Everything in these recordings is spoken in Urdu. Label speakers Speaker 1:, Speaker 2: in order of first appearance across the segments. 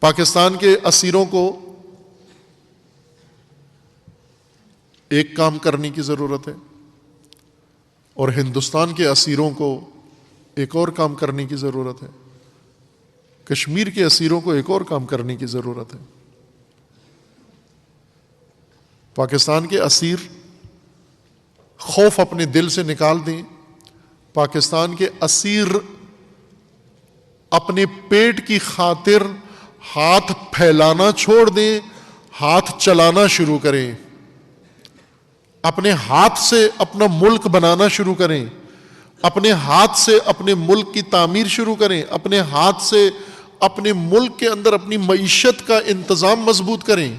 Speaker 1: پاکستان کے اسیروں کو ایک کام کرنے کی ضرورت ہے اور ہندوستان کے اسیروں کو ایک اور کام کرنے کی ضرورت ہے، کشمیر کے اسیروں کو ایک اور کام کرنے کی ضرورت ہے۔ پاکستان کے اسیر خوف اپنے دل سے نکال دیں، پاکستان کے اسیر اپنے پیٹ کی خاطر ہاتھ پھیلانا چھوڑ دیں، ہاتھ چلانا شروع کریں، اپنے ہاتھ سے اپنا ملک بنانا شروع کریں، اپنے ہاتھ سے اپنے ملک کی تعمیر شروع کریں، اپنے ہاتھ سے اپنے ملک کے اندر اپنی معیشت کا انتظام مضبوط کریں،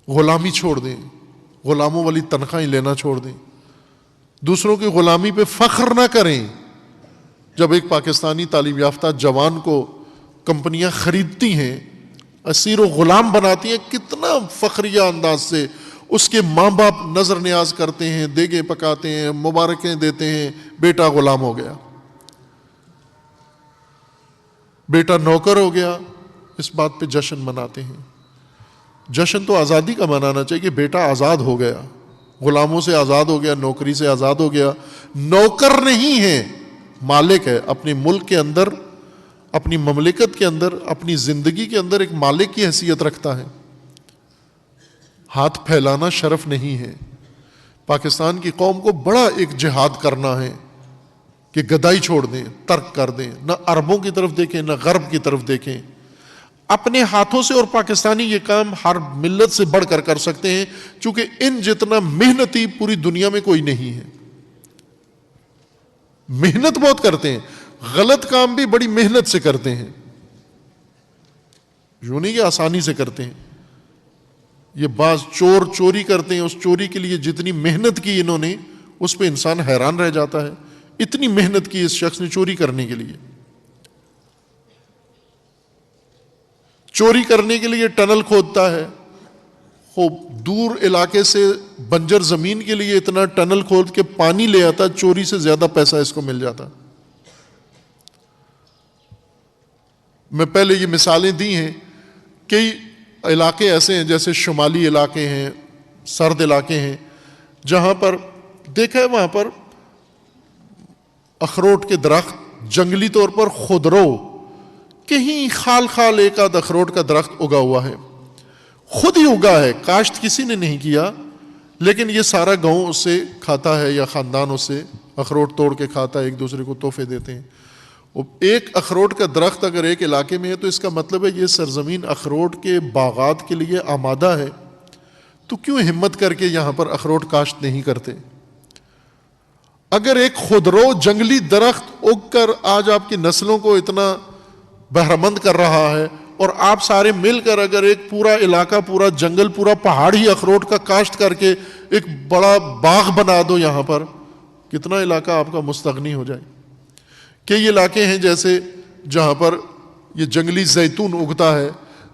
Speaker 1: غلامی چھوڑ دیں، غلاموں والی تنخواہیں لینا چھوڑ دیں، دوسروں کی غلامی پہ فخر نہ کریں۔ جب ایک پاکستانی تعلیم یافتہ جوان کو کمپنیاں خریدتی ہیں، اسیر و غلام بناتی ہیں، کتنا فخریہ انداز سے اس کے ماں باپ نظر نیاز کرتے ہیں، دیگیں پکاتے ہیں، مبارکیں دیتے ہیں، بیٹا غلام ہو گیا، بیٹا نوکر ہو گیا، اس بات پہ جشن مناتے ہیں۔ جشن تو آزادی کا منانا چاہیے کہ بیٹا آزاد ہو گیا، غلاموں سے آزاد ہو گیا، نوکری سے آزاد ہو گیا، نوکر نہیں ہے، مالک ہے، اپنے ملک کے اندر، اپنی مملکت کے اندر، اپنی زندگی کے اندر ایک مالک کی حیثیت رکھتا ہے۔ ہاتھ پھیلانا شرف نہیں ہے۔ پاکستان کی قوم کو بڑا ایک جہاد کرنا ہے کہ گدائی چھوڑ دیں، ترک کر دیں، نہ عربوں کی طرف دیکھیں نہ غرب کی طرف دیکھیں، اپنے ہاتھوں سے۔ اور پاکستانی یہ کام ہر ملت سے بڑھ کر کر سکتے ہیں، چونکہ ان جتنا محنتی پوری دنیا میں کوئی نہیں ہے۔ محنت بہت کرتے ہیں، غلط کام بھی بڑی محنت سے کرتے ہیں، یوں نہیں کہ آسانی سے کرتے ہیں۔ یہ بعض چور چوری کرتے ہیں، اس چوری کے لیے جتنی محنت کی انہوں نے، اس پہ انسان حیران رہ جاتا ہے، اتنی محنت کی اس شخص نے چوری کرنے کے لیے۔ چوری کرنے کے لیے ٹنل کھودتا ہے، خوب دور علاقے سے بنجر زمین کے لیے اتنا ٹنل کھود کے پانی لے آتا، چوری سے زیادہ پیسہ اس کو مل جاتا۔ میں پہلے یہ مثالیں دی ہیں، کئی علاقے ایسے ہیں جیسے شمالی علاقے ہیں، سرد علاقے ہیں، جہاں پر دیکھا ہے وہاں پر اخروٹ کے درخت جنگلی طور پر خودرو، کہیں خال خال ایک آدھ اخروٹ کا درخت اگا ہوا ہے، خود ہی اگا ہے، کاشت کسی نے نہیں کیا، لیکن یہ سارا گاؤں اس سے کھاتا ہے یا خاندان اس سے اخروٹ توڑ کے کھاتا ہے، ایک دوسرے کو تحفے دیتے ہیں۔ ایک اخروٹ کا درخت اگر ایک علاقے میں ہے تو اس کا مطلب ہے یہ سرزمین اخروٹ کے باغات کے لیے آمادہ ہے، تو کیوں ہمت کر کے یہاں پر اخروٹ کاشت نہیں کرتے؟ اگر ایک خودرو جنگلی درخت اگ کر آج آپ کی نسلوں کو اتنا بہرمند کر رہا ہے، اور آپ سارے مل کر اگر ایک پورا علاقہ، پورا جنگل، پورا پہاڑ ہی اخروٹ کا کاشت کر کے ایک بڑا باغ بنا دو یہاں پر، کتنا علاقہ آپ کا مستغنی ہو جائے۔ کئی علاقے ہیں جیسے جہاں پر یہ جنگلی زیتون اگتا ہے،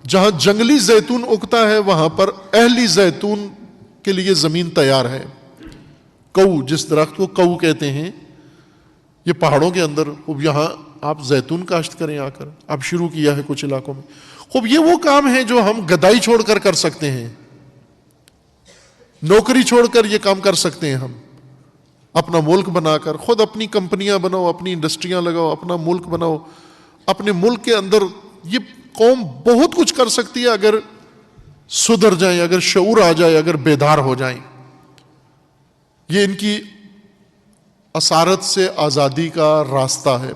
Speaker 1: جہاں جنگلی زیتون اگتا ہے وہاں پر اہلی زیتون کے لیے زمین تیار ہے۔ کؤ، جس درخت کو کؤ کہتے ہیں، یہ پہاڑوں کے اندر، خوب یہاں آپ زیتون کاشت کریں آ کر، اب شروع کیا ہے کچھ علاقوں میں۔ خوب یہ وہ کام ہے جو ہم گدائی چھوڑ کر کر سکتے ہیں، نوکری چھوڑ کر یہ کام کر سکتے ہیں، ہم اپنا ملک بنا کر خود اپنی کمپنیاں بناؤ، اپنی انڈسٹریاں لگاؤ، اپنا ملک بناؤ۔ اپنے ملک کے اندر یہ قوم بہت کچھ کر سکتی ہے اگر سدھر جائیں، اگر شعور آ جائے، اگر بیدار ہو جائیں۔ یہ ان کی اسارت سے آزادی کا راستہ ہے۔